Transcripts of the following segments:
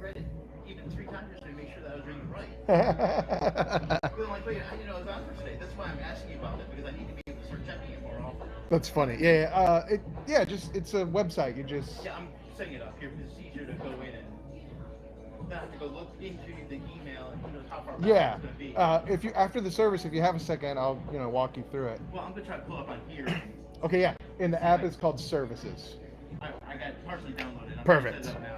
read it even 3 times just to make sure that I was reading it right. But I'm like, wait, I didn't know it was on for today. That's why I'm asking you about it because I need to be able to start checking it more often. That's funny. Yeah, yeah. Just it's a website. You just Yeah, I'm setting it up here because it's easier to go in and not have to go look into the email and who knows how far back yeah. it's going to be. If you after the service, if you have a second, I'll walk you through it. Well, I'm going to try to pull up on here and Okay, yeah. And the see if app is called Services. I got it partially downloaded. I'm going to set Perfect. it up now.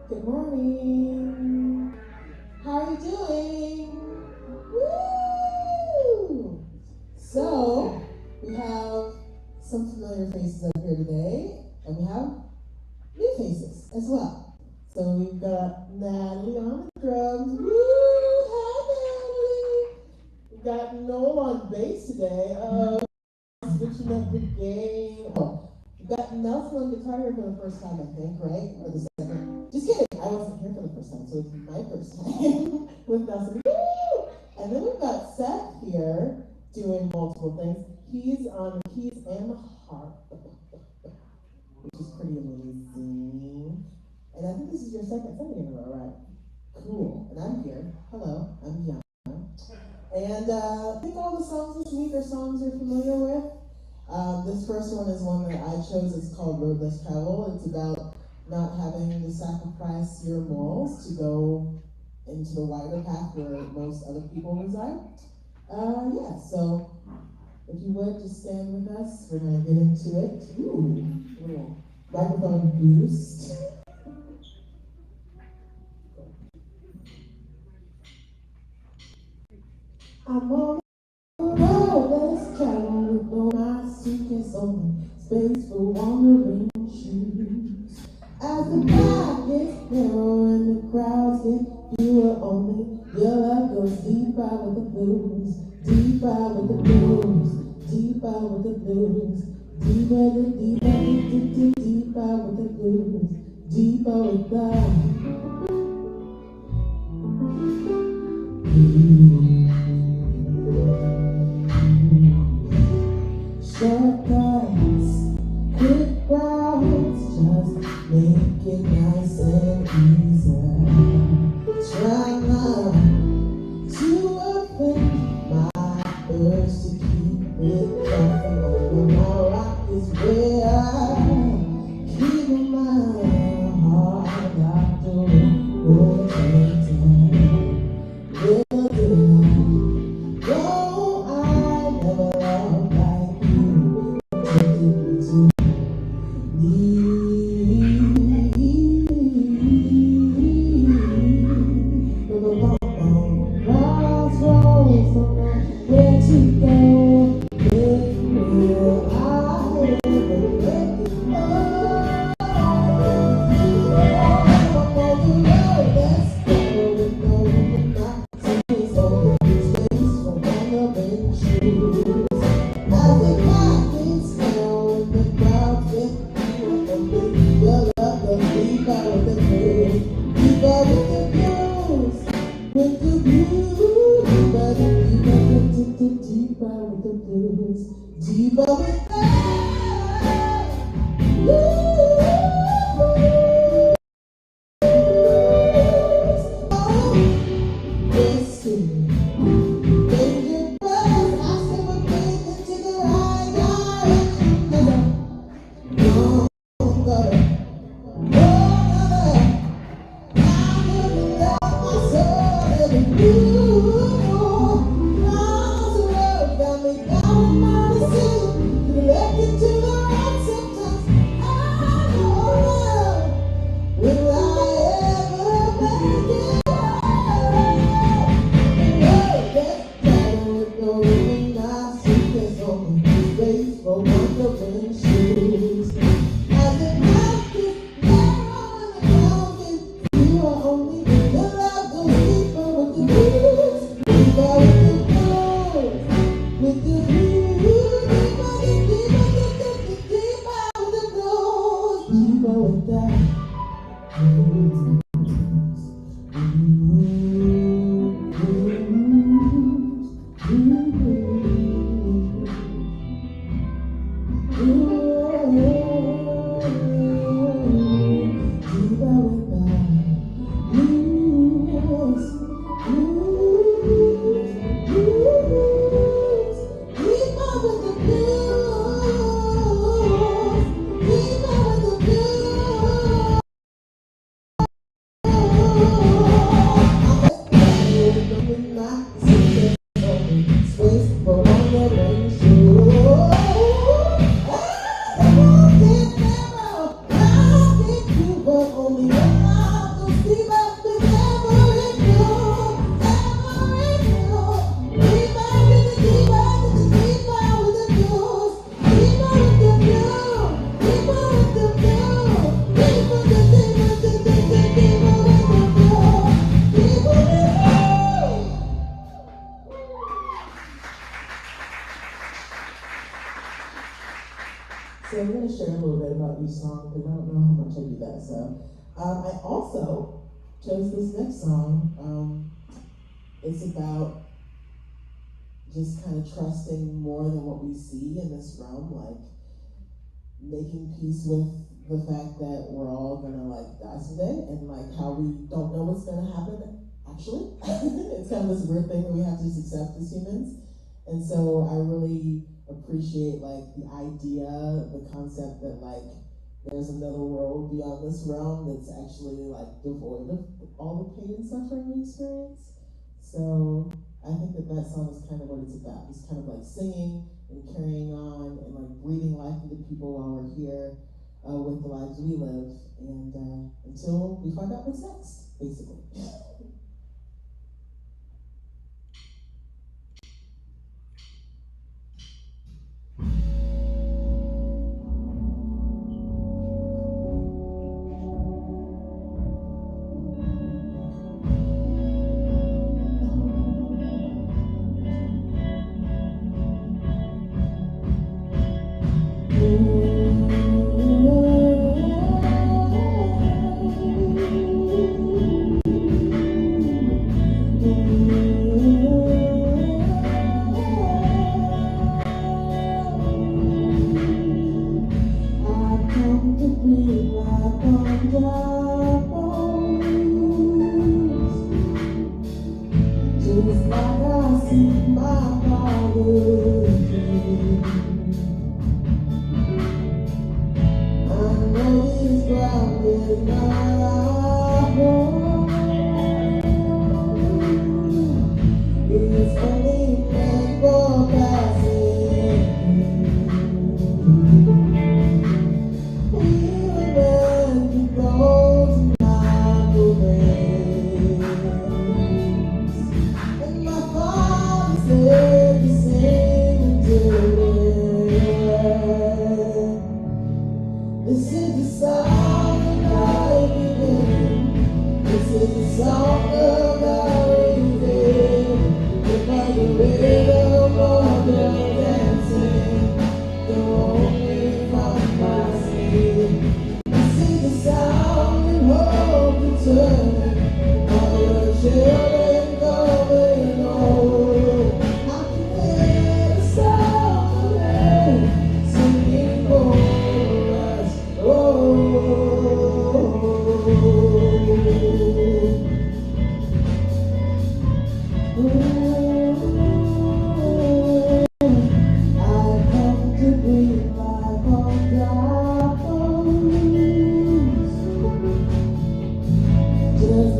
Good morning. How are you doing? Woo! So, we have some familiar faces up here today, and we have new faces as well. So we've got Natalie on the drums. Woo! Hi, Natalie. We've got Noel on bass today. Switching up the game. Oh, we got Nelson on guitar here for the first time, I think, right? Or the second. Just kidding. I wasn't here for the first time, so it's my first time with Nelson. Woo! And then we've got Seth here doing multiple things. He's on the keys and the harp, which is pretty amazing. And I think this is your second Sunday in a row, right? Cool. And I'm here. Hello, I'm Yana. And I think all the songs this week are songs you're familiar with. This first one is one that I chose. It's called Road Less Travel. It's about not having to sacrifice your morals to go into the wider path where most other people reside. Yeah, so if you would just stand with us, we're gonna get into it. Ooh, little microphone boost. I'm on the road, let's travel with no my suitcase only, space for wandering shoes. As the path gets narrow and the crowds get fewer only, your love goes deeper with the blues, deeper with the blues, deeper with the blues, deeper with the blues, deeper with the shortcuts, quick routes, just make it nice and easy. Try not to offend my urge to keep it comfy. When my rock is where I keep my heart out the rotating. Will do. Though I never loved like you, taking me to So I'm going to share a little bit about each song because I don't know how much I do that. So I also chose this next song. It's about just kind of trusting more than what we see in this realm, like making peace with the fact that we're all gonna like die someday, and like how we don't know what's gonna happen. Actually, it's kind of this weird thing that we have to just accept as humans. And so I really appreciate like the idea, the concept that like there's another world beyond this realm that's actually like devoid of all the pain and suffering we experience. So I think that that song is kind of what it's about. It's kind of like singing and carrying on and like breathing life into people while we're here with the lives we live, and until we find out what's next, basically. Just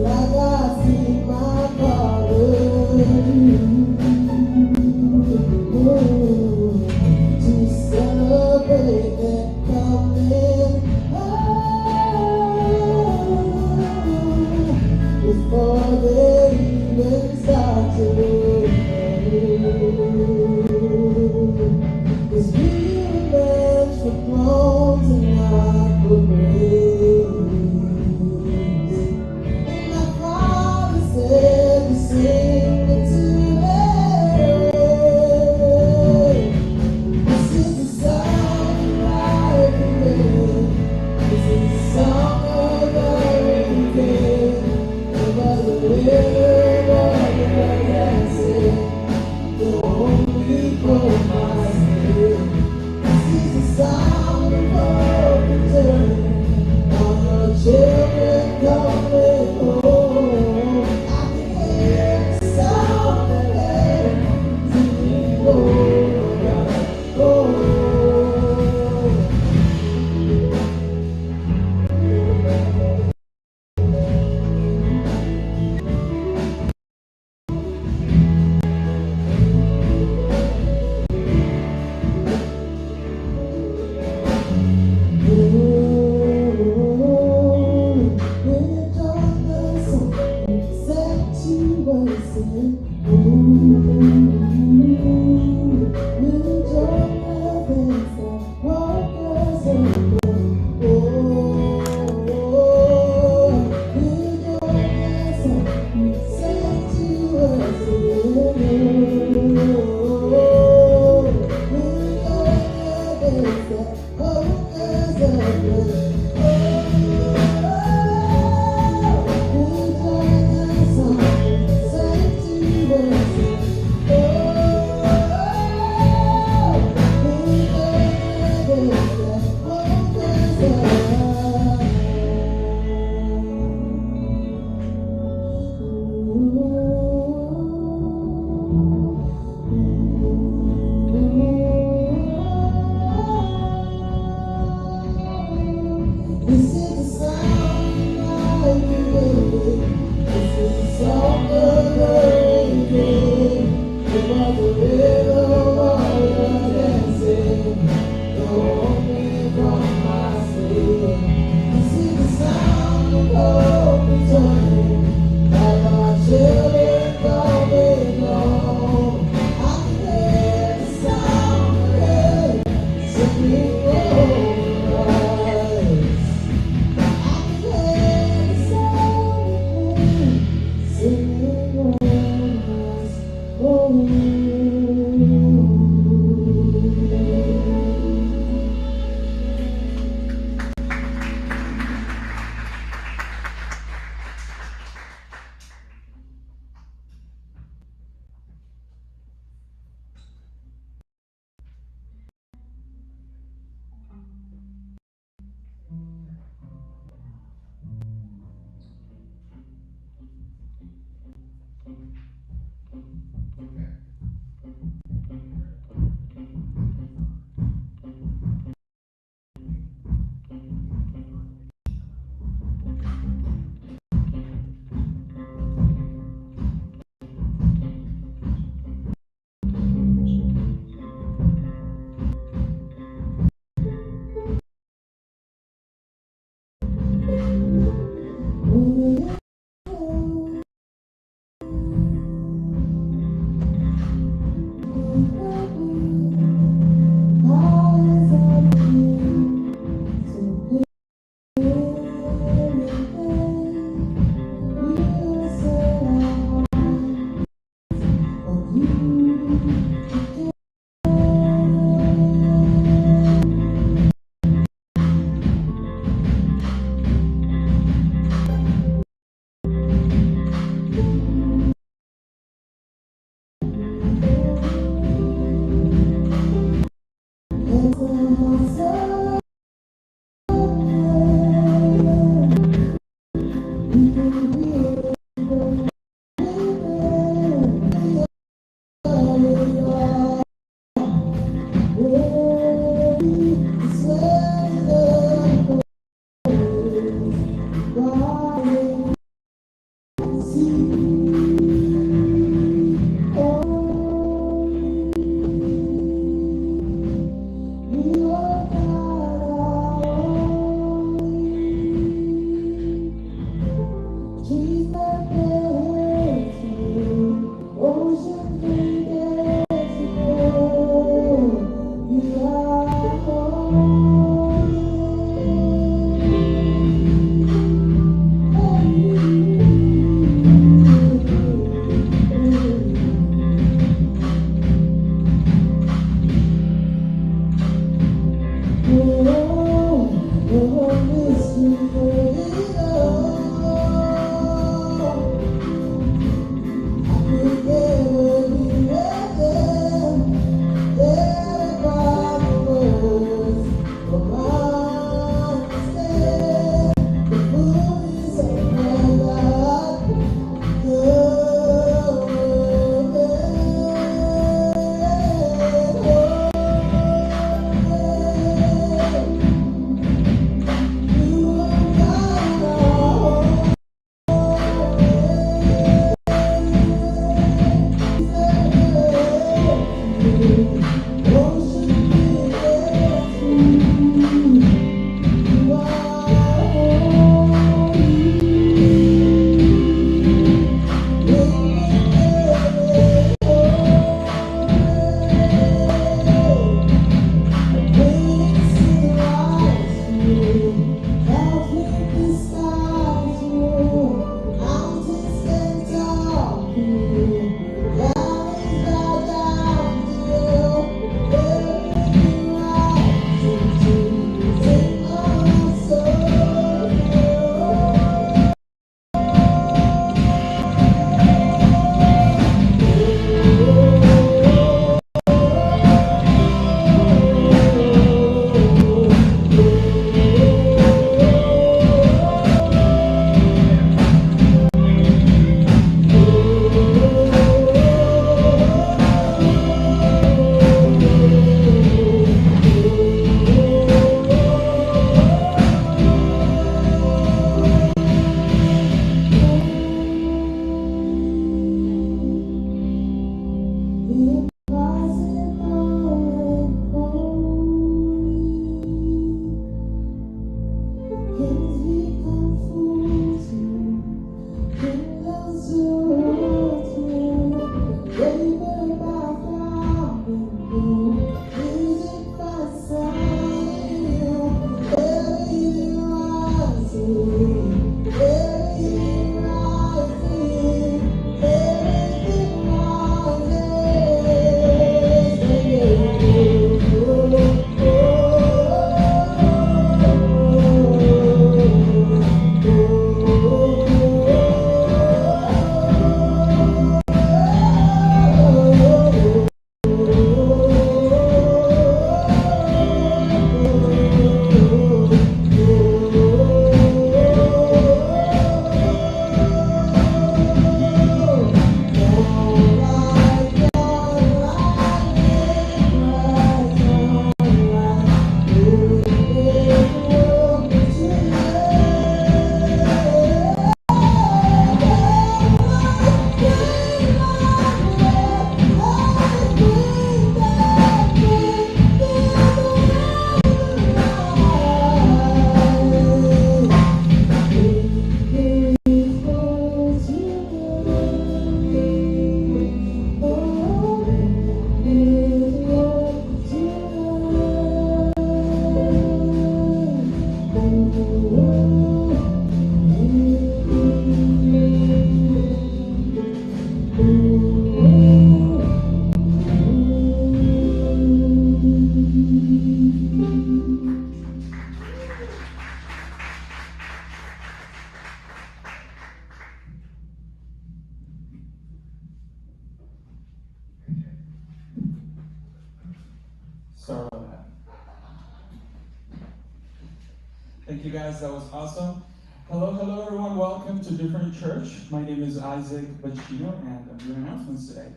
Thank you guys, that was awesome. Hello everyone, welcome to Different Church. My name is Isaac Bacino and I'm doing announcements today.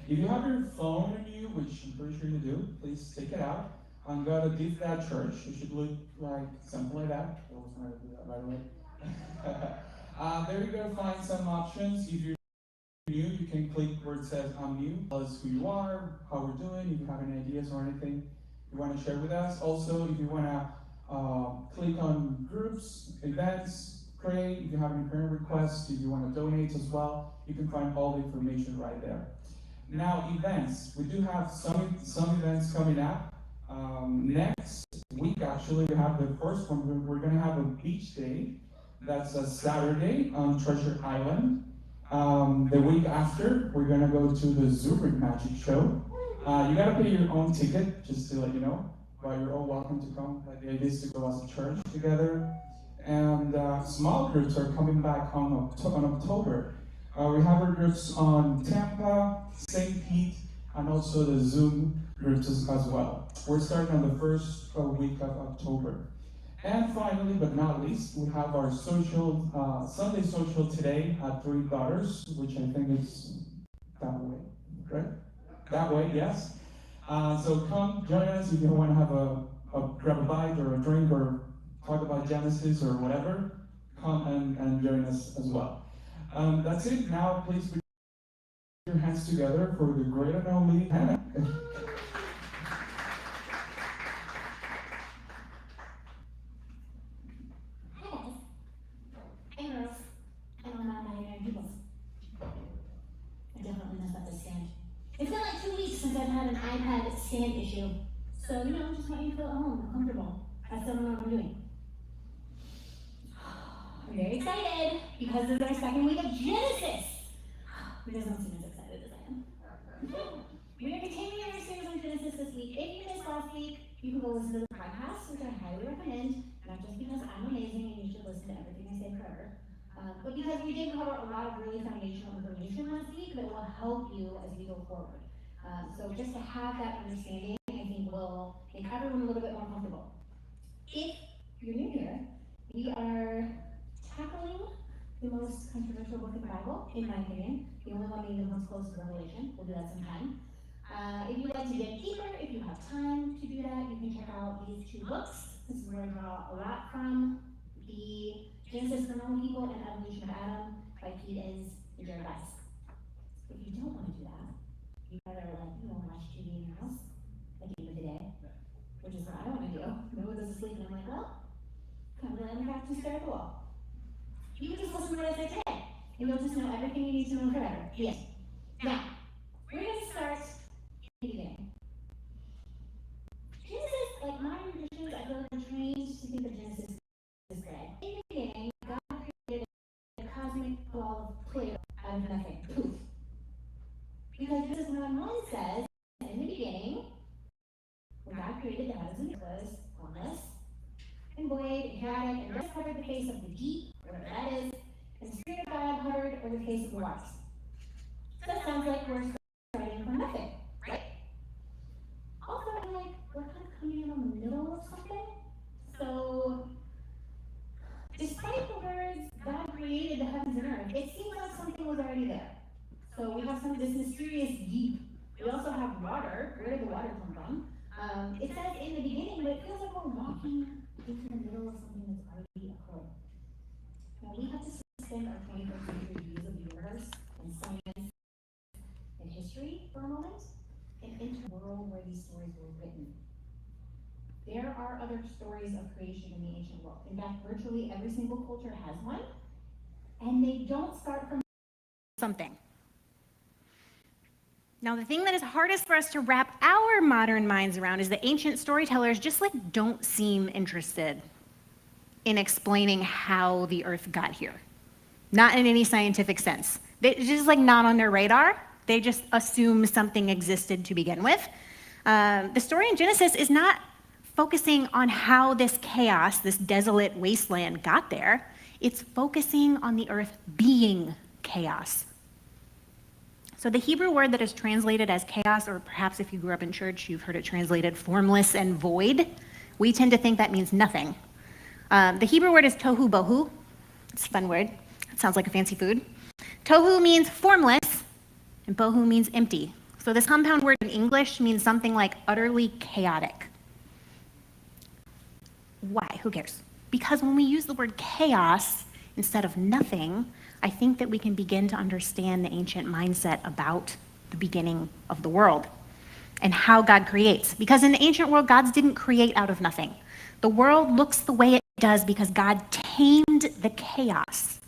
If you have your phone on you, which I'm pretty sure you do, please take it out. I'm gonna give that church. It should look like something like that. I was trying to do that, by the way. There you're gonna find some options. If you're new, you can click where it says I'm new. Tell us who you are, how we're doing, if you have any ideas or anything you want to share with us. Also, if you want to click on groups, events, pray, if you have any prayer requests, if you want to donate as well, you can find all the information right there. Now, events. We do have some events coming up. Next week, actually, we have the first one. We're going to have a beach day. That's a Saturday on Treasure Island. The week after, we're going to go to the Zurich Magic Show. You got to pay your own ticket, just to let you know. But you're all welcome to come. Like, the idea is to go as a church together. And small groups are coming back on October. We have our groups on Tampa, St. Pete, and also the Zoom groups as well. We're starting on the first week of October. And finally, but not least, we have our social Sunday social today at Three Daughters, which I think is that way, right? That way, yes. So come join us if you want to have grab a bite or a drink or talk about Genesis or whatever. Come and join us as well. That's it. Now, please put your hands together for the great and only Hannah. It's been like 2 weeks since I've had an iPad stand issue. So, I just want you to feel at home, comfortable. I still don't know what I'm doing. I'm very excited because this is our second week of Genesis. Who doesn't seem as excited as I am? We are continuing our series on Genesis this week. If you missed last week, you can go listen to the podcast, which I highly recommend. Not just because I'm amazing and you should listen to everything I say forever. But because we did cover a lot of really foundational information last week that will help you as we go forward. So just to have that understanding, I think will make everyone a little bit more comfortable. If you're new here, we are tackling the most controversial book in the Bible, in my opinion. The only one that comes close to Revelation. We'll do that sometime. If you'd like to get deeper, if you have time to do that, you can check out these two books. This is where I draw a lot from. The Genesis for Normal People and Evolution of Adam by Pete Enns and Jared Weiss. If you don't want to do that, you rather watch TV in your house at the end of the day, which is what I want to do. No one goes to sleep and I'm like, well, come lay on the couch and stare at the wall. You can just listen to what I say today, and you'll just know everything you need to know forever. Yes. Now, we're going to start in the beginning. Genesis, like modern Christians, I feel like we're trained to think of Genesis this way. In the beginning, God created a cosmic ball of clear out of nothing. Poof. Because Genesis 1:1 says, in the beginning, when God created the heavens and the earth, was formless and void and chaotic, and just covered the face of the deep, whatever that is, and the Spirit of God hovered over the face of the waters. So that sounds like we're starting from nothing, right? Also, I'm like, we're kind of coming in on the middle of something. So, despite the words, God created the heavens and earth, it seems like something was already there. So we have some of this mysterious deep. We also have water. Where did the water come from? It says in the beginning, but it feels like we're walking into the middle of something that's already occurred. Now we have to suspend our 21st century views of the universe and science and history for a moment and enter a world where these stories were written. There are other stories of creation in the ancient world. In fact, virtually every single culture has one, and they don't start from something. Now, the thing that is hardest for us to wrap our modern minds around is that ancient storytellers just don't seem interested in explaining how the earth got here. Not in any scientific sense. It's just not on their radar. They just assume something existed to begin with. The story in Genesis is not focusing on how this chaos, this desolate wasteland got there. It's focusing on the earth being chaos. So the Hebrew word that is translated as chaos, or perhaps if you grew up in church, you've heard it translated formless and void. We tend to think that means nothing. The Hebrew word is tohu bohu. It's a fun word. It sounds like a fancy food. Tohu means formless, and bohu means empty. So this compound word in English means something like utterly chaotic. Why? Who cares? Because when we use the word chaos instead of nothing, I think that we can begin to understand the ancient mindset about the beginning of the world and how God creates. Because in the ancient world, God didn't create out of nothing. The world looks the way it does because God tamed the chaos.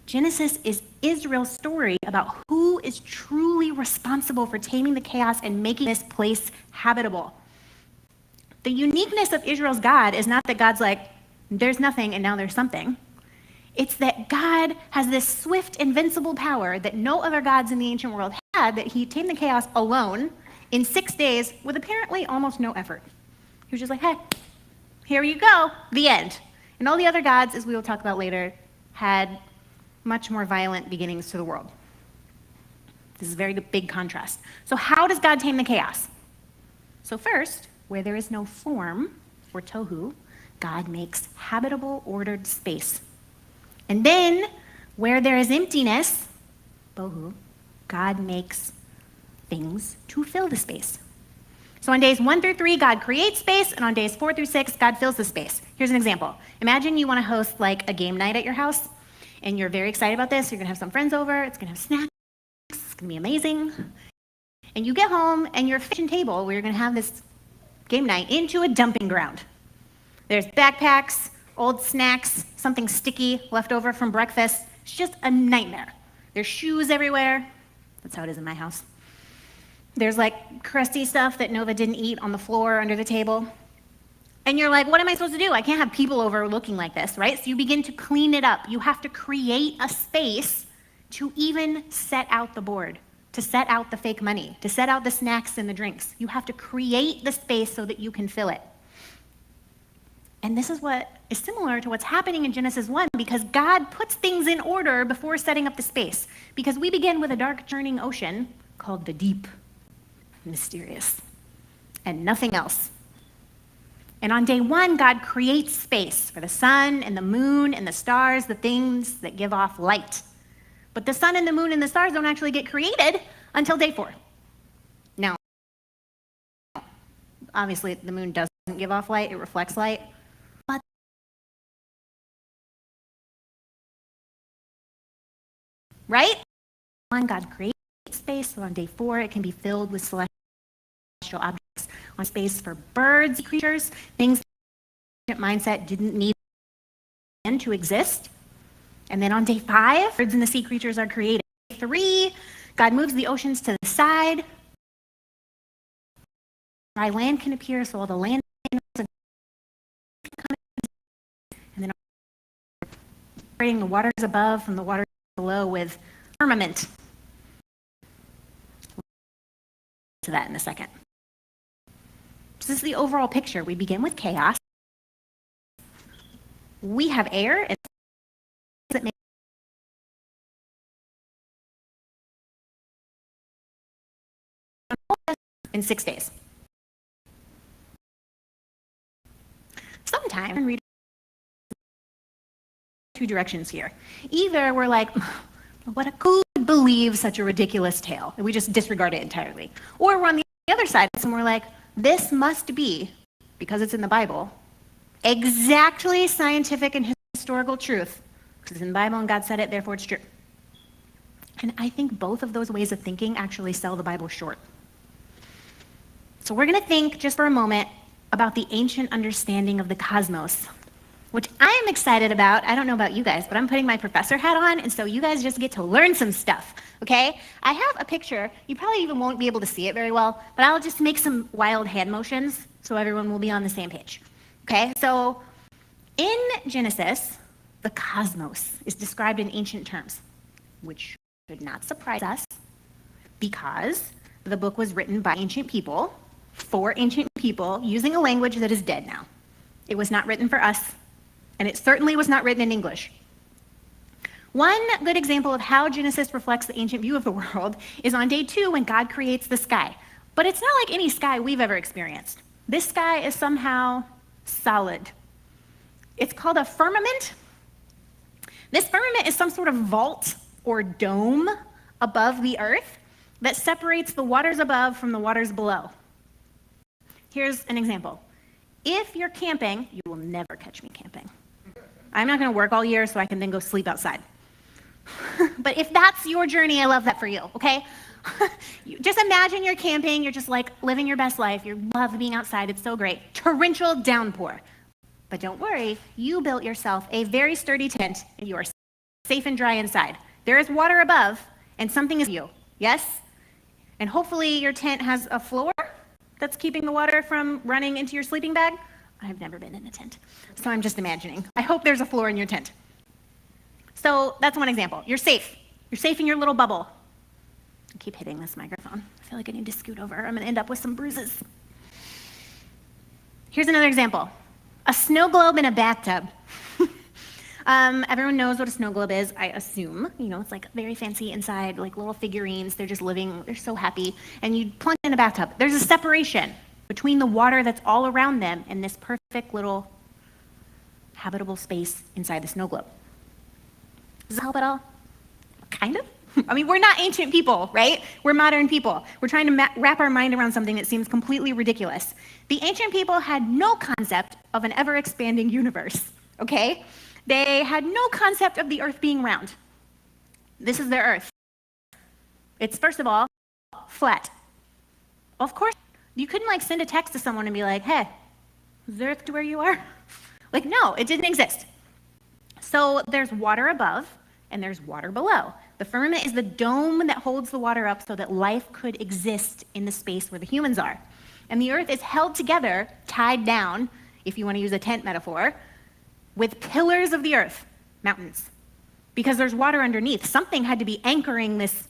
Genesis is Israel's story about who is truly responsible for taming the chaos and making this place habitable. The uniqueness of Israel's God is not that God's like, there's nothing and now there's something. It's that God has this swift, invincible power that no other gods in the ancient world had, that he tamed the chaos alone in 6 days with apparently almost no effort. He was just like, hey, here you go, the end. And all the other gods, as we will talk about later, had much more violent beginnings to the world. This is a very big contrast. So how does God tame the chaos? So first, where there is no form, or tohu, God makes habitable, ordered space. And then, where there is emptiness, bohu, God makes things to fill the space. So on days 1 through 3, God creates space, and on days 4 through 6, God fills the space. Here's an example. Imagine you want to host like a game night at your house, and you're very excited about this. You're going to have some friends over. It's going to have snacks. It's going to be amazing. And you get home, and your kitchen table, where you're going to have this game night, into a dumping ground. There's backpacks, old snacks, something sticky left over from breakfast. It's just a nightmare. There's shoes everywhere. That's how it is in my house. There's like crusty stuff that Nova didn't eat on the floor under the table. And you're like, what am I supposed to do? I can't have people over looking like this, right? So you begin to clean it up. You have to create a space to even set out the board, to set out the fake money, to set out the snacks and the drinks. You have to create the space so that you can fill it. And this is what is similar to what's happening in Genesis 1, because God puts things in order before setting up the space. Because we begin with a dark, churning ocean called the deep, mysterious, and nothing else. And on day 1, God creates space for the sun and the moon and the stars, the things that give off light. But the sun and the moon and the stars don't actually get created until day 4. Now, obviously the moon doesn't give off light, it reflects light. But right? On God creates space, so on day 4 it can be filled with celestial objects. On space for birds, creatures, things that mindset didn't need to exist. And then on day 5, birds and the sea creatures are created. Day 3, God moves the oceans to the side. Dry land can appear, so all the land and then separating the waters above from the waters below with firmament. We'll get to that in a second. So this is the overall picture. We begin with chaos. We have air and that make in 6 days. Sometimes read 2 directions here. Either we're like, what could believe such a ridiculous tale, and we just disregard it entirely. Or we're on the other side and we're like, this must be, because it's in the Bible, exactly scientific and historical truth. Because it's in the Bible and God said it, therefore it's true. And I think both of those ways of thinking actually sell the Bible short. So we're going to think just for a moment about the ancient understanding of the cosmos, which I am excited about. I don't know about you guys, but I'm putting my professor hat on, and so you guys just get to learn some stuff, okay? I have a picture. You probably even won't be able to see it very well, but I'll just make some wild hand motions so everyone will be on the same page, okay? So in Genesis, the cosmos is described in ancient terms, which should not surprise us because the book was written by ancient people, for ancient people, using a language that is dead now. It was not written for us, and it certainly was not written in English. One good example of how Genesis reflects the ancient view of the world is on day 2 when God creates the sky. But it's not like any sky we've ever experienced. This sky is somehow solid. It's called a firmament. This firmament is some sort of vault or dome above the earth that separates the waters above from the waters below. Here's an example. If you're camping, you will never catch me camping. I'm not going to work all year so I can then go sleep outside. But if that's your journey, I love that for you, okay? Just imagine you're camping, you're just like living your best life, you love being outside, it's so great. Torrential downpour. But don't worry, you built yourself a very sturdy tent and you are safe and dry inside. There is water above and something is you, yes? And hopefully your tent has a floor that's keeping the water from running into your sleeping bag. I've never been in a tent, so I'm just imagining. I hope there's a floor in your tent. So that's one example. You're safe. You're safe in your little bubble. I keep hitting this microphone. I feel like I need to scoot over. I'm gonna end up with some bruises. Here's another example. A snow globe in a bathtub. Everyone knows what a snow globe is, I assume. You know, it's like very fancy inside, like little figurines. They're just living, they're so happy. And you plunk it in a bathtub. There's a separation between the water that's all around them and this perfect little habitable space inside the snow globe. Does that help at all? Kind of. I mean, we're not ancient people, right? We're modern people. We're trying to wrap our mind around something that seems completely ridiculous. The ancient people had no concept of an ever-expanding universe, okay? They had no concept of the earth being round. This is their earth. It's, first of all, flat. Of course, you couldn't like send a text to someone and be like, hey, is the earth to where you are? Like, no, it didn't exist. So there's water above and there's water below. The firmament is the dome that holds the water up so that life could exist in the space where the humans are. And the earth is held together, tied down, if you want to use a tent metaphor, with pillars of the earth, mountains. Because there's water underneath. Something had to be anchoring this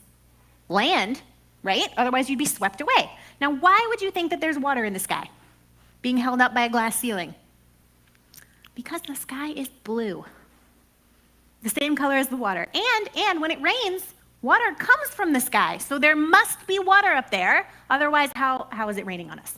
land, right? Otherwise you'd be swept away. Now, why would you think that there's water in the sky, being held up by a glass ceiling? Because the sky is blue. The same color as the water. And when it rains, water comes from the sky. So there must be water up there. Otherwise, how is it raining on us?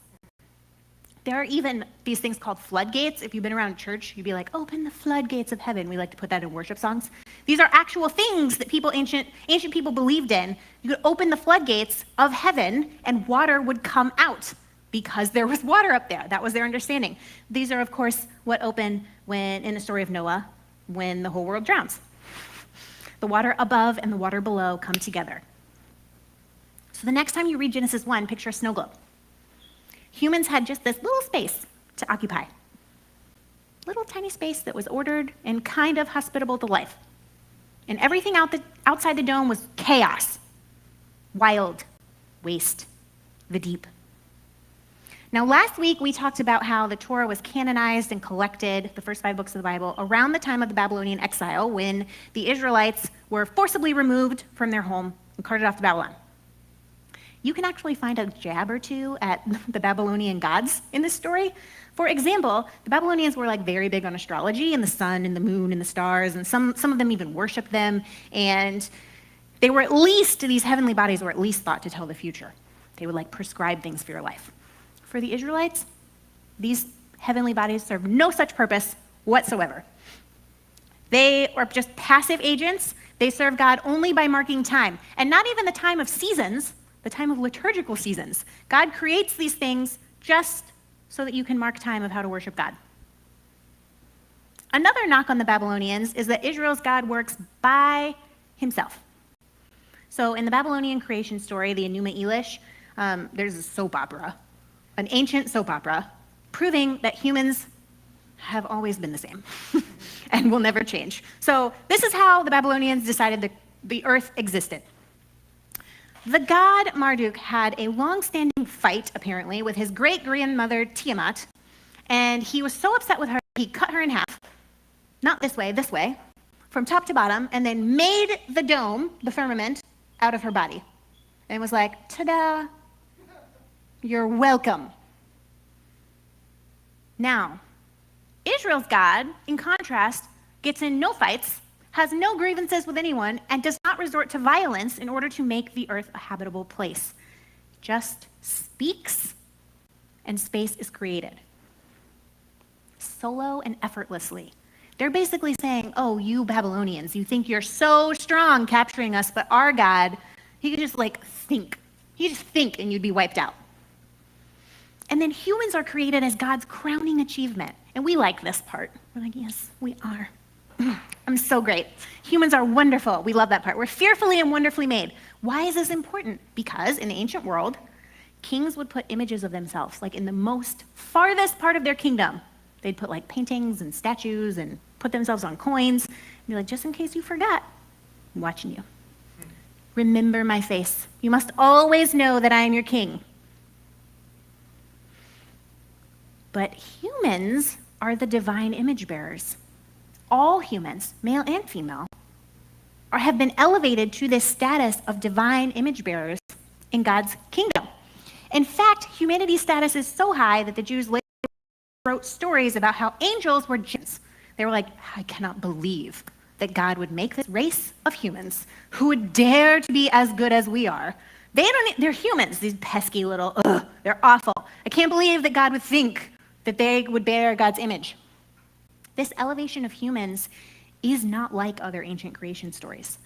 There are even these things called floodgates. If you've been around church, you'd be like, open the floodgates of heaven. We like to put that in worship songs. These are actual things that ancient people believed in. You could open the floodgates of heaven and water would come out because there was water up there. That was their understanding. These are, of course, what open when in the story of Noah, when the whole world drowns. The water above and the water below come together. So the next time you read Genesis 1, picture a snow globe. Humans had just this little space to occupy. Little tiny space that was ordered and kind of hospitable to life. And everything outside the dome was chaos, wild, waste, the deep. Now, last week we talked about how the Torah was canonized and collected, the first 5 books of the Bible, around the time of the Babylonian exile when the Israelites were forcibly removed from their home and carted off to Babylon. You can actually find a jab or two at the Babylonian gods in this story. For example, the Babylonians were like very big on astrology and the sun and the moon and the stars, and some of them even worshiped them, and they were these heavenly bodies were at least thought to tell the future. They would like prescribe things for your life. For the Israelites, these heavenly bodies served no such purpose whatsoever. They were just passive agents. They served God only by marking time, and not even the time of seasons, the time of liturgical seasons. God creates these things just so that you can mark time of how to worship God. Another knock on the Babylonians is that Israel's God works by himself. So in the Babylonian creation story, the Enuma Elish, there's a soap opera, an ancient soap opera, proving that humans have always been the same and will never change. So this is how the Babylonians decided the earth existed. The god Marduk had a long-standing fight, apparently, with his great-grandmother Tiamat, and he was so upset with her, he cut her in half, not this way, from top to bottom, and then made the dome, the firmament, out of her body. And was like, ta-da, you're welcome. Now, Israel's God, in contrast, gets in no fights, has no grievances with anyone, and does not resort to violence in order to make the earth a habitable place. Just speaks, and space is created. solo and effortlessly. They're basically saying, oh, you Babylonians, you think you're so strong capturing us, but our God, he could just think. You just think and you'd be wiped out. And then humans are created as God's crowning achievement. And we like this part. We're like, yes, we are. I'm so great. Humans are wonderful. We love that part. We're fearfully and wonderfully made. Why is this important? Because in the ancient world, kings would put images of themselves, like in the most farthest part of their kingdom. They'd put paintings and statues and put themselves on coins. And be like, just in case you forgot, I'm watching you. Remember my face. You must always know that I am your king. But humans are the divine image bearers. All humans, male and female, have been elevated to this status of divine image bearers in God's kingdom. In fact, humanity's status is so high that the Jews later wrote stories about how angels were jinns. They were like, I cannot believe that God would make this race of humans who would dare to be as good as we are. They're humans, these pesky little, they're awful. I can't believe that God would think that they would bear God's image. This elevation of humans is not like other ancient creation stories.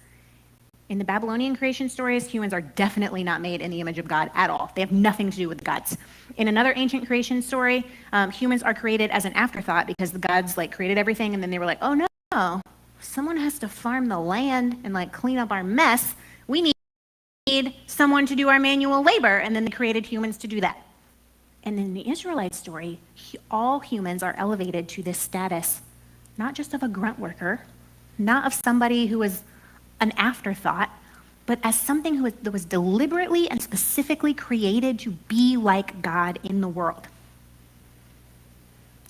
In the Babylonian creation stories, humans are definitely not made in the image of God at all. They have nothing to do with the gods. In another ancient creation story, humans are created as an afterthought because the gods created everything, and then they were like, oh no, someone has to farm the land and clean up our mess. We need someone to do our manual labor, and then they created humans to do that. And in the Israelite story, all humans are elevated to this status, not just of a grunt worker, not of somebody who is an afterthought, but as something that was deliberately and specifically created to be like God in the world.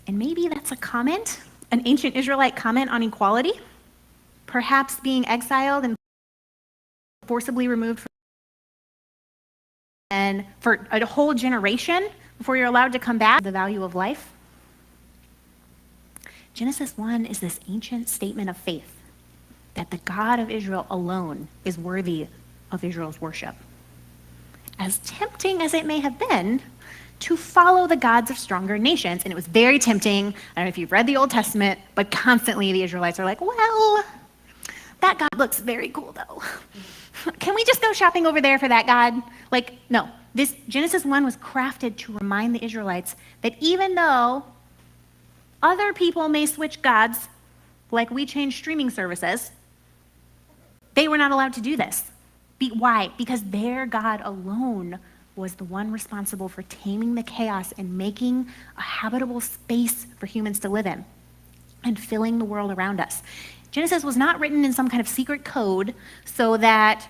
And maybe that's a comment, an ancient Israelite comment on equality, perhaps being exiled and forcibly removed and for a whole generation before you're allowed to come back, the value of life. Genesis 1 is this ancient statement of faith that the God of Israel alone is worthy of Israel's worship. As tempting as it may have been to follow the gods of stronger nations, and it was very tempting, I don't know if you've read the Old Testament, but constantly the Israelites are like, well, that God looks very cool though. Can we just go shopping over there for that God? No. This Genesis 1 was crafted to remind the Israelites that even though other people may switch gods, like we change streaming services, they were not allowed to do this. Why? Because their God alone was the one responsible for taming the chaos and making a habitable space for humans to live in and filling the world around us. Genesis was not written in some kind of secret code so that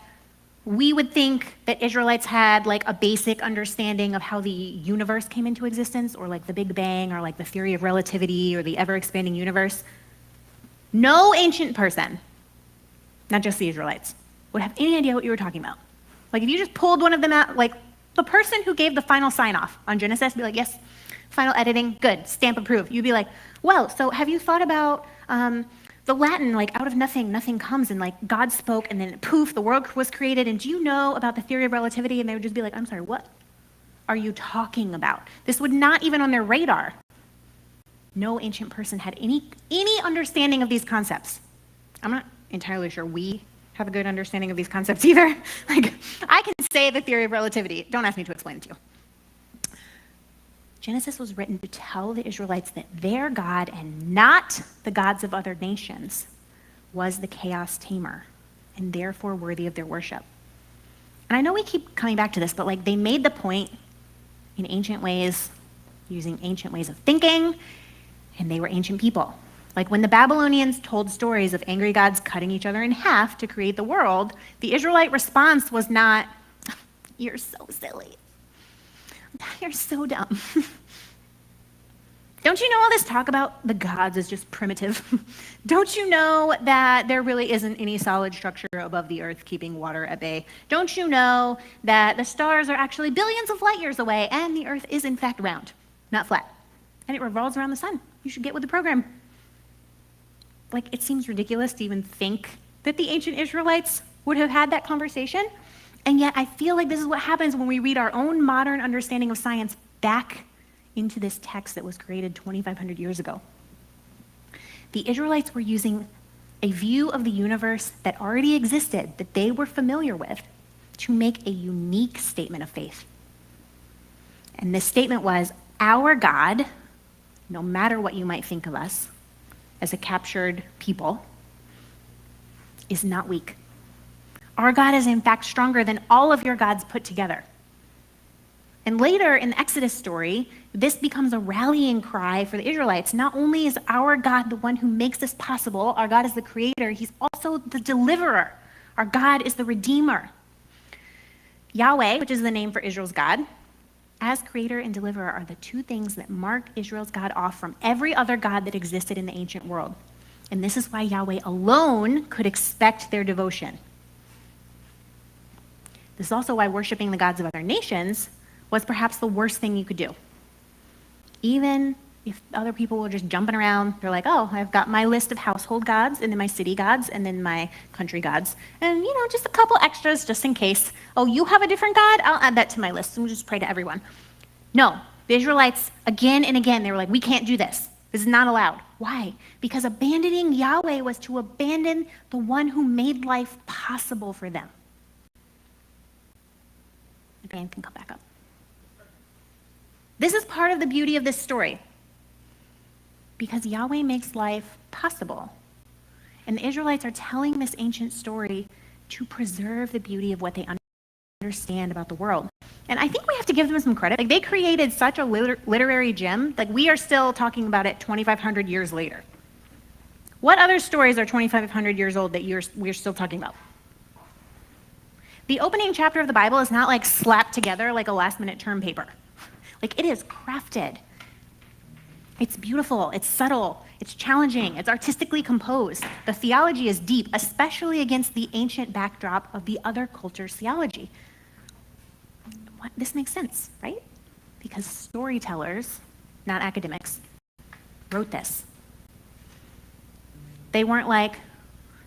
we would think that Israelites had a basic understanding of how the universe came into existence, or the Big Bang, or the theory of relativity, or the ever-expanding universe. No ancient person, not just the Israelites, would have any idea what you were talking about. If you just pulled one of them out, the person who gave the final sign-off on Genesis, be like, yes, final editing, good, stamp approved. You'd be like, well, so have you thought about the Latin, out of nothing, nothing comes, and God spoke, and then poof, the world was created, and do you know about the theory of relativity? And they would just be like, I'm sorry, what are you talking about? This would not even on their radar. No ancient person had any understanding of these concepts. I'm not entirely sure we have a good understanding of these concepts either. I can say the theory of relativity. Don't ask me to explain it to you. Genesis was written to tell the Israelites that their God, and not the gods of other nations, was the chaos tamer and therefore worthy of their worship. And I know we keep coming back to this, but they made the point in ancient ways, using ancient ways of thinking, and they were ancient people. When the Babylonians told stories of angry gods cutting each other in half to create the world, the Israelite response was not, you're so silly. You're so dumb. Don't you know all this talk about the gods is just primitive? Don't you know that there really isn't any solid structure above the earth keeping water at bay? Don't you know that the stars are actually billions of light years away and the earth is in fact round, not flat, and it revolves around the sun? You should get with the program. It seems ridiculous to even think that the ancient Israelites would have had that conversation. And yet I feel this is what happens when we read our own modern understanding of science back into this text that was created 2,500 years ago. The Israelites were using a view of the universe that already existed, that they were familiar with, to make a unique statement of faith. And this statement was, our God, no matter what you might think of us as a captured people, is not weak. Our God is in fact stronger than all of your gods put together. And later in the Exodus story, this becomes a rallying cry for the Israelites. Not only is our God the one who makes this possible, our God is the creator, he's also the deliverer. Our God is the redeemer. Yahweh, which is the name for Israel's God, as creator and deliverer are the two things that mark Israel's God off from every other God that existed in the ancient world. And this is why Yahweh alone could expect their devotion. This is also why worshiping the gods of other nations was perhaps the worst thing you could do. Even if other people were just jumping around, they're like, oh, I've got my list of household gods, and then my city gods, and then my country gods, and just a couple extras just in case. Oh, you have a different God? I'll add that to my list, and we'll just pray to everyone. No, the Israelites, again and again, they were like, we can't do this. This is not allowed. Why? Because abandoning Yahweh was to abandon the one who made life possible for them. The band can come back up. This is part of the beauty of this story. Because Yahweh makes life possible. And the Israelites are telling this ancient story to preserve the beauty of what they understand about the world. And I think we have to give them some credit. Like, they created such a literary gem. Like, we are still talking about it 2,500 years later. What other stories are 2,500 years old that we're still talking about? The opening chapter of the Bible is not like slapped together like a last-minute term paper. Like, it is crafted. It's beautiful, it's subtle, it's challenging, it's artistically composed. The theology is deep, especially against the ancient backdrop of the other culture's theology. This makes sense, right? Because storytellers, not academics, wrote this. They weren't like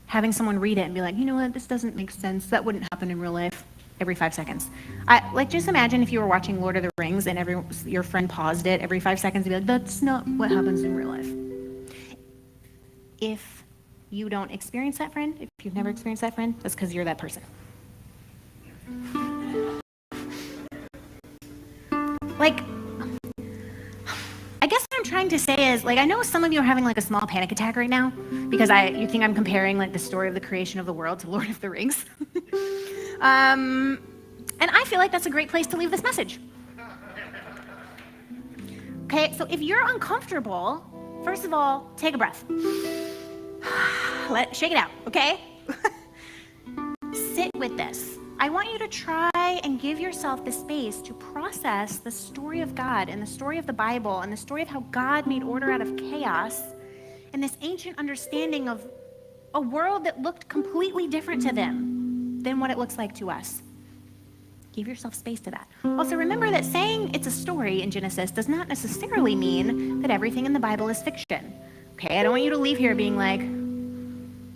having someone read it and be like, you know what, this doesn't make sense. That wouldn't happen in real life every 5 seconds. Just imagine if you were watching Lord of the Rings and your friend paused it every 5 seconds and be like, that's not what happens in real life. If you don't experience that friend, if you've never experienced that friend, that's because you're that person. I guess what I'm trying to say is, I know some of you are having a small panic attack right now because you think I'm comparing the story of the creation of the world to Lord of the Rings. And I feel like that's a great place to leave this message. Okay, so if you're uncomfortable, first of all, take a breath. Shake it out, okay? Sit with this. I want you to try and give yourself the space to process the story of God and the story of the Bible and the story of how God made order out of chaos and this ancient understanding of a world that looked completely different to them than what it looks like to us. Give yourself space to that. Also, remember that saying it's a story in Genesis does not necessarily mean that everything in the Bible is fiction. Okay, I don't want you to leave here being like,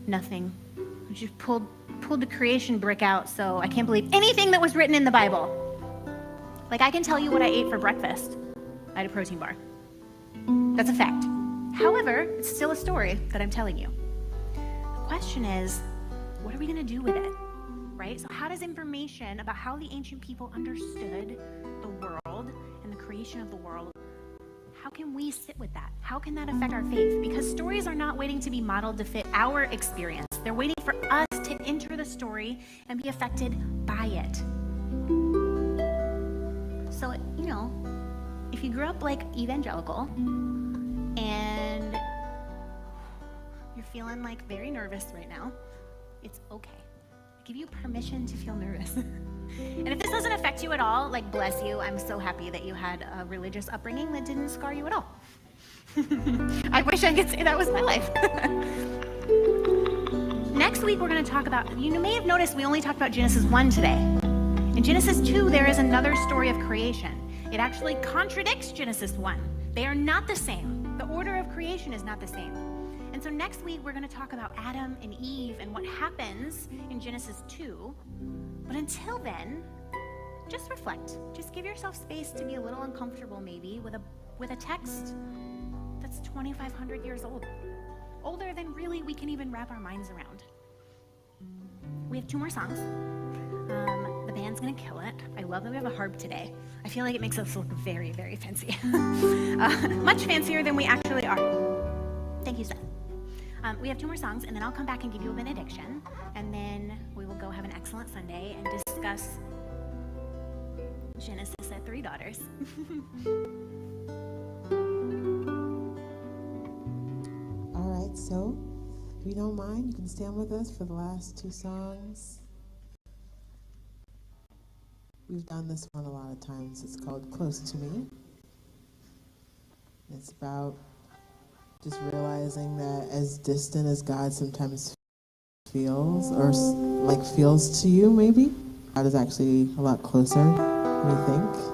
nothing. I just pulled the creation brick out, so I can't believe anything that was written in the Bible. I can tell you what I ate for breakfast. I had a protein bar. That's a fact. However, it's still a story that I'm telling you. The question is, what are we going to do with it? Right? So how does information about how the ancient people understood the world and the creation of the world, how can we sit with that? How can that affect our faith? Because stories are not waiting to be modeled to fit our experience. They're waiting for us to enter the story and be affected by it. So, if you grew up evangelical and you're feeling very nervous right now, it's okay. Give you permission to feel nervous. And if this doesn't affect you at all, bless you. I'm so happy that you had a religious upbringing that didn't scar you at all. I wish I could say that was my life. Next week, we're going to talk about, you may have noticed we only talked about Genesis 1 today. In Genesis 2, there is another story of creation. It actually contradicts Genesis 1. They are not the same. The order of creation is not the same. And so next week, we're going to talk about Adam and Eve and what happens in Genesis 2. But until then, just reflect. Just give yourself space to be a little uncomfortable maybe with a text that's 2,500 years old. Older than really we can even wrap our minds around. We have 2 more songs. The band's gonna kill it. I love that we have a harp today. I feel like it makes us look very, very fancy. Much fancier than we actually are. Thank you, Seth. We have 2 more songs, and then I'll come back and give you a benediction, and then we will go have an excellent Sunday and discuss Genesis at 3 daughters. All right, so if you don't mind, you can stand with us for the last 2 songs. We've done this one a lot of times. It's called Close to Me. It's about just realizing that as distant as God sometimes feels, or like feels to you maybe, God is actually a lot closer than you think.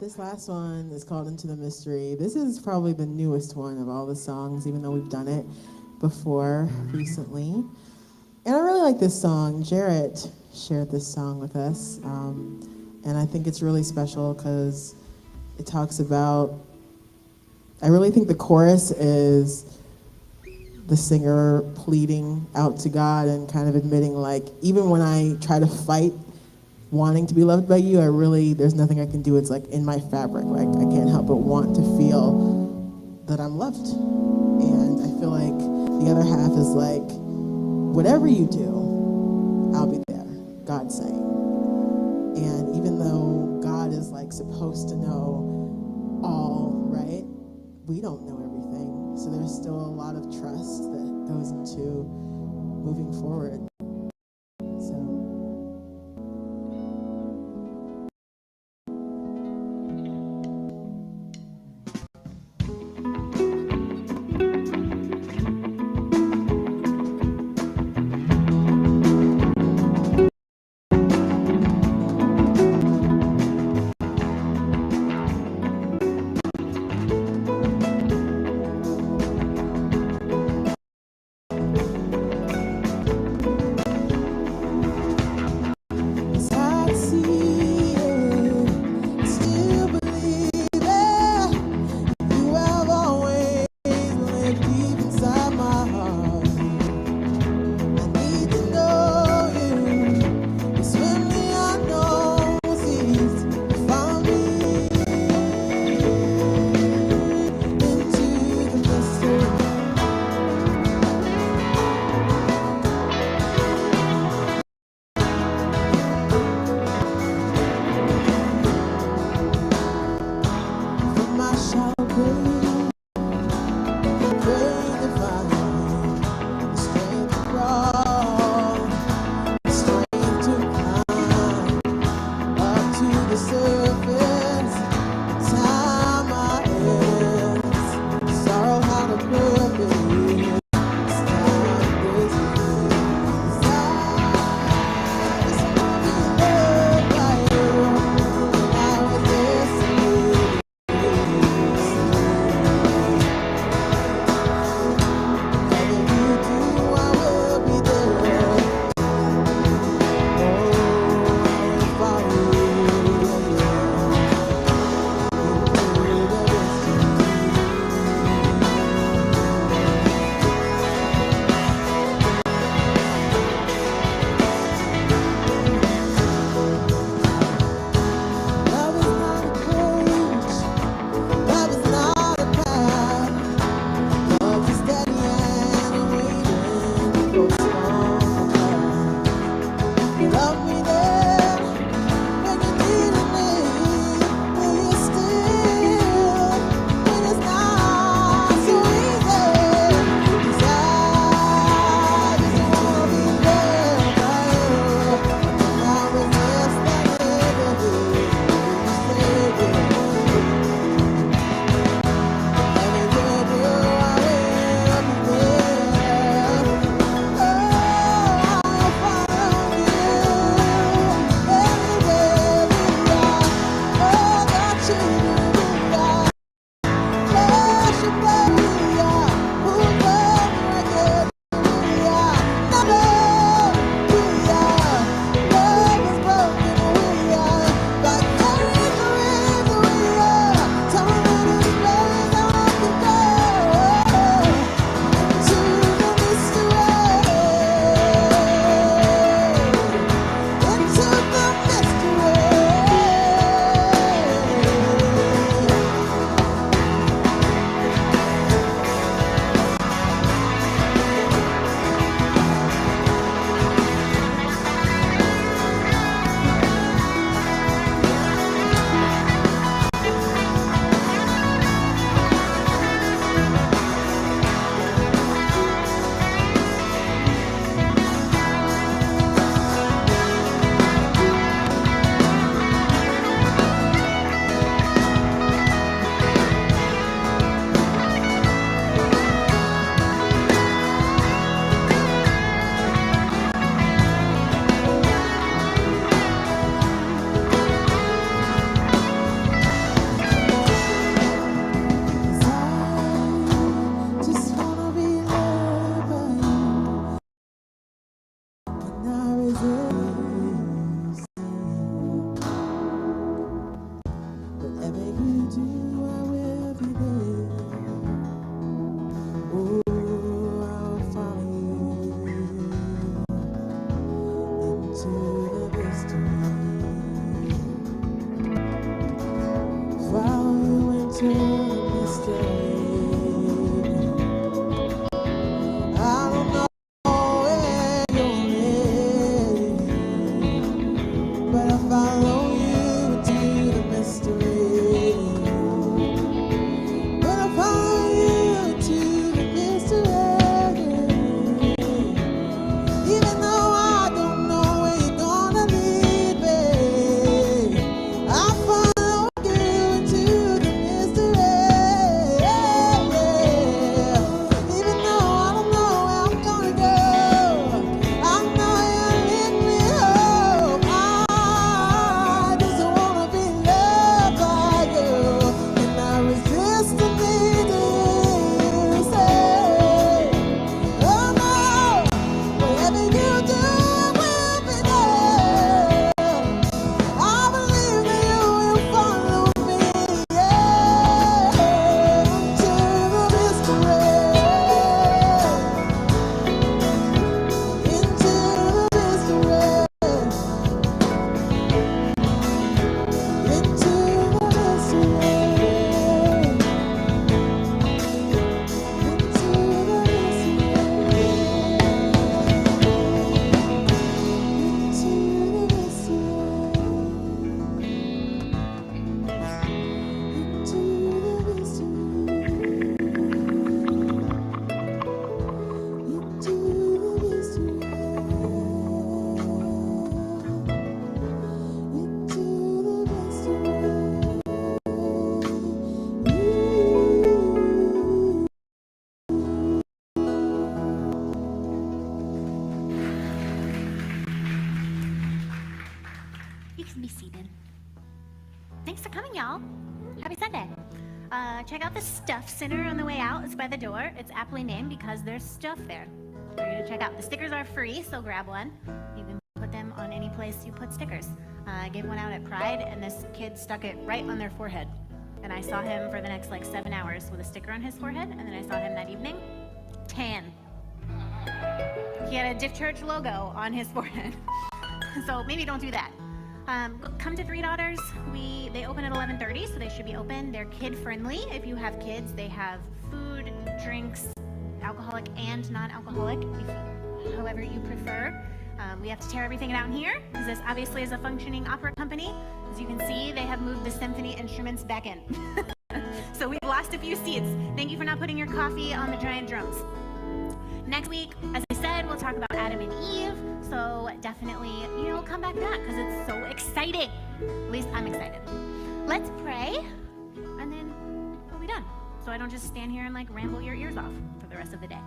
This last one is called Into the Mystery. This is probably the newest one of all the songs, even though we've done it before recently. And I really like this song. Jarrett shared this song with us. And I think it's really special because it talks about, I really think the chorus is the singer pleading out to God and kind of admitting, like, even when I try to fight wanting to be loved by you, there's nothing I can do. It's like in my fabric. Like, I can't help but want to feel that I'm loved. And I feel like the other half is like, whatever you do, I'll be there, God's saying. And even though God is like supposed to know all, right? We don't know everything. So there's still a lot of trust that goes into moving forward. into the mystery. I don't know where you're headed, but I follow you to the mystery. But I follow you to the mystery. Even though I don't know where you're gonna lead me, I follow you to the mystery. Even though I don't know where I'm gonna go, I know you lead me home. I just wanna be loved by you, and I resist the need to say, oh no, whatever you do, I will be there. I believe that you will follow me, yeah, into the mystery, into the mystery, into the You can be seated. Thanks for coming, y'all. Happy Sunday. Check out the Stuff Center on the way out. It's by the door. It's aptly named because there's stuff there for you to check out. The stickers are free, so grab one. You can put them on any place you put stickers. I gave one out at Pride, and this kid stuck it right on their forehead. And I saw him for the next 7 hours with a sticker on his forehead, and then I saw him that evening, tan. He had a Diff Church logo on his forehead. So maybe don't do that. Come to Three Daughters. They open at 11:30, so they should be open. They're kid friendly. If you have kids, they have food, drinks, alcoholic and non-alcoholic, however you prefer. We have to tear everything down here because this obviously is a functioning opera company. As you can see, they have moved the symphony instruments back in. So we've lost a few seats. Thank you for not putting your coffee on the giant drums. Next week, as I said, we'll talk about Adam and Eve. So definitely, come back to that because it's so exciting. At least I'm excited. Let's pray, and then we'll be done. So I don't just stand here and ramble your ears off for the rest of the day.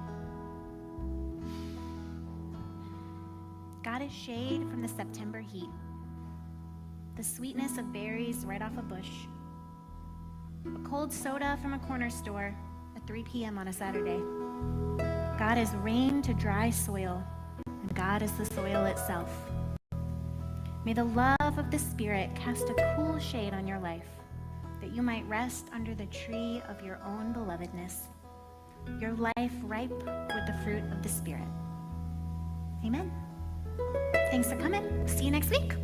God is shade from the September heat, the sweetness of berries right off a bush, a cold soda from a corner store at 3 p.m. on a Saturday. God is rain to dry soil, and God is the soil itself. May the love of the Spirit cast a cool shade on your life, that you might rest under the tree of your own belovedness, your life ripe with the fruit of the Spirit. Amen. Thanks for coming. See you next week.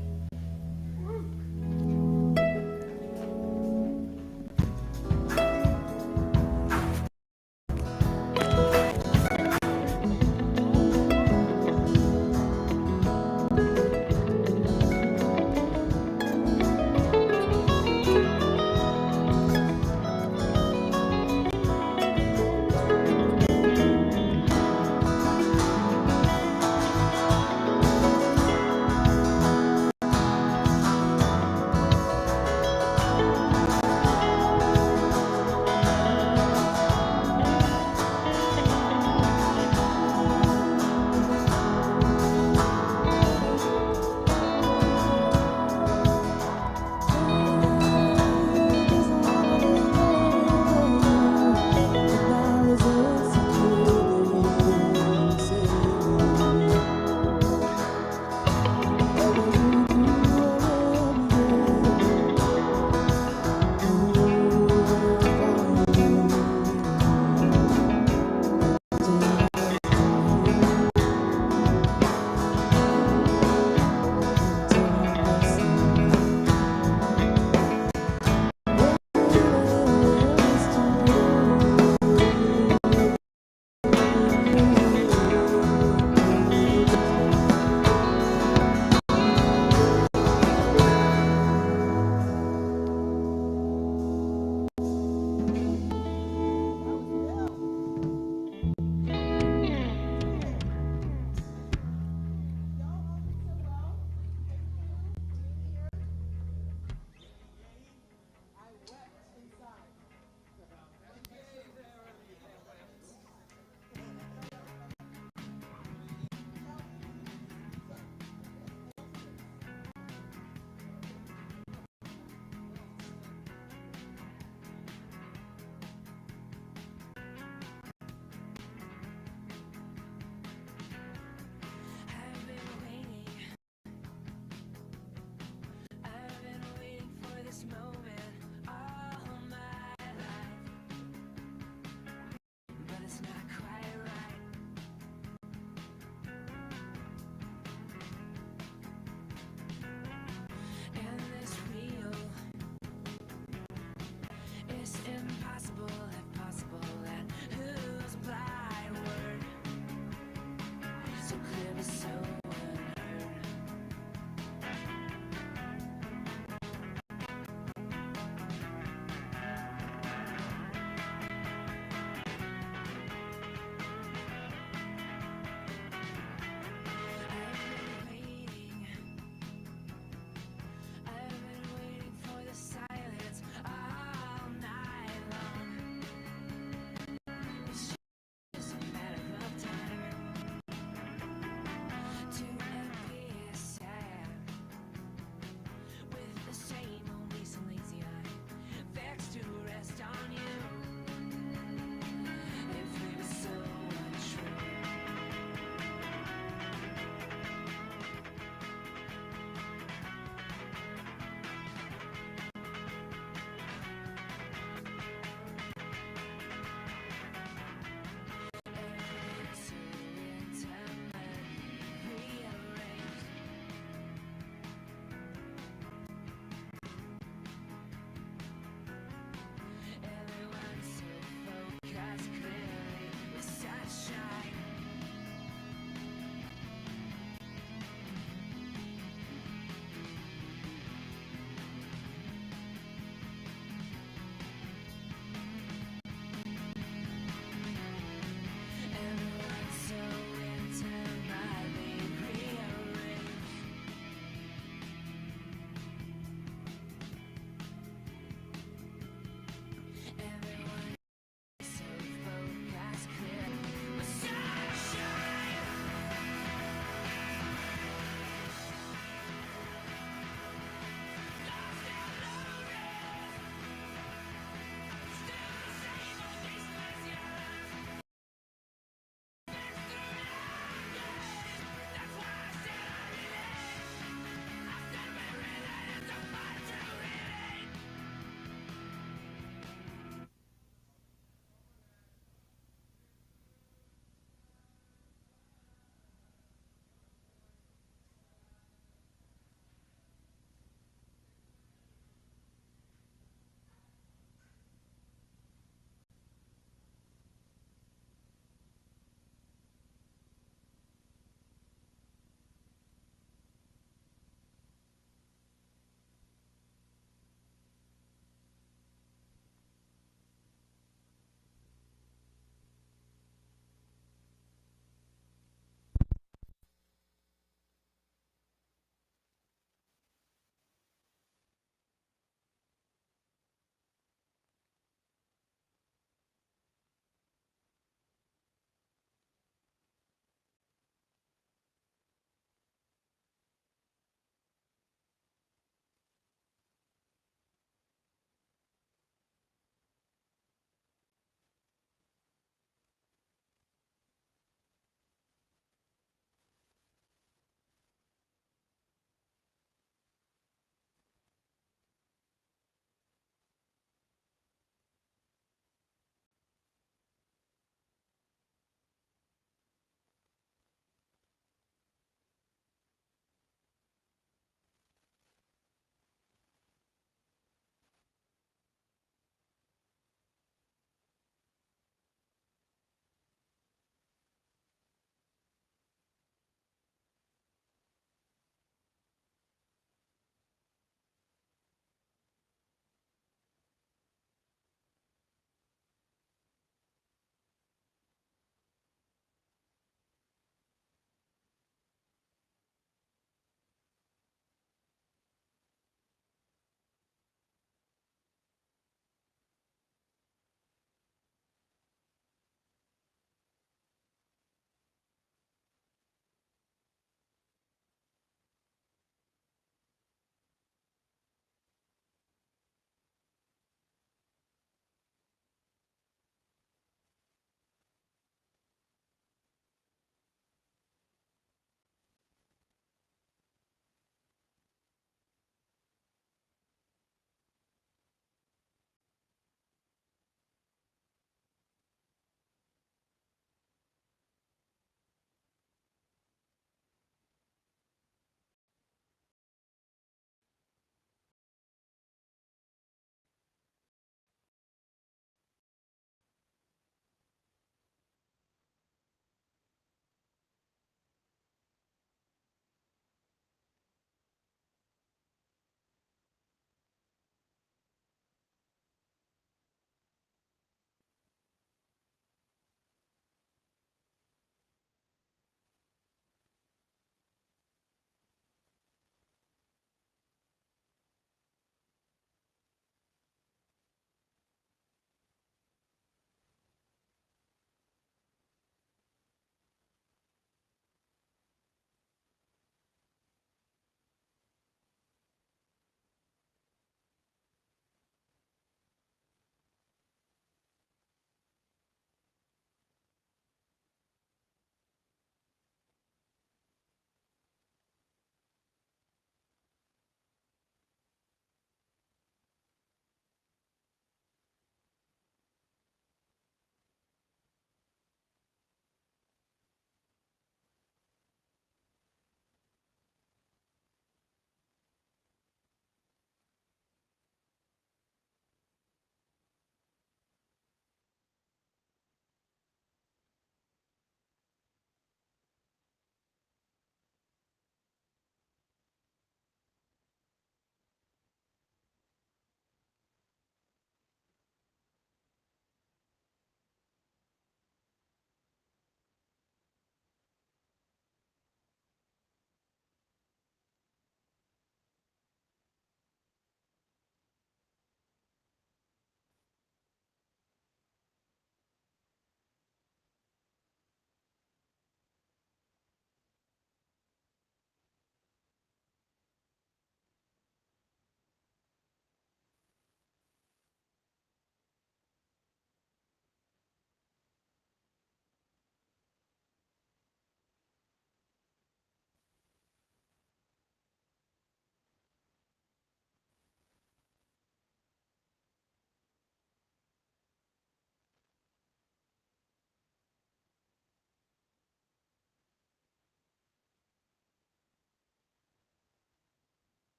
Yes.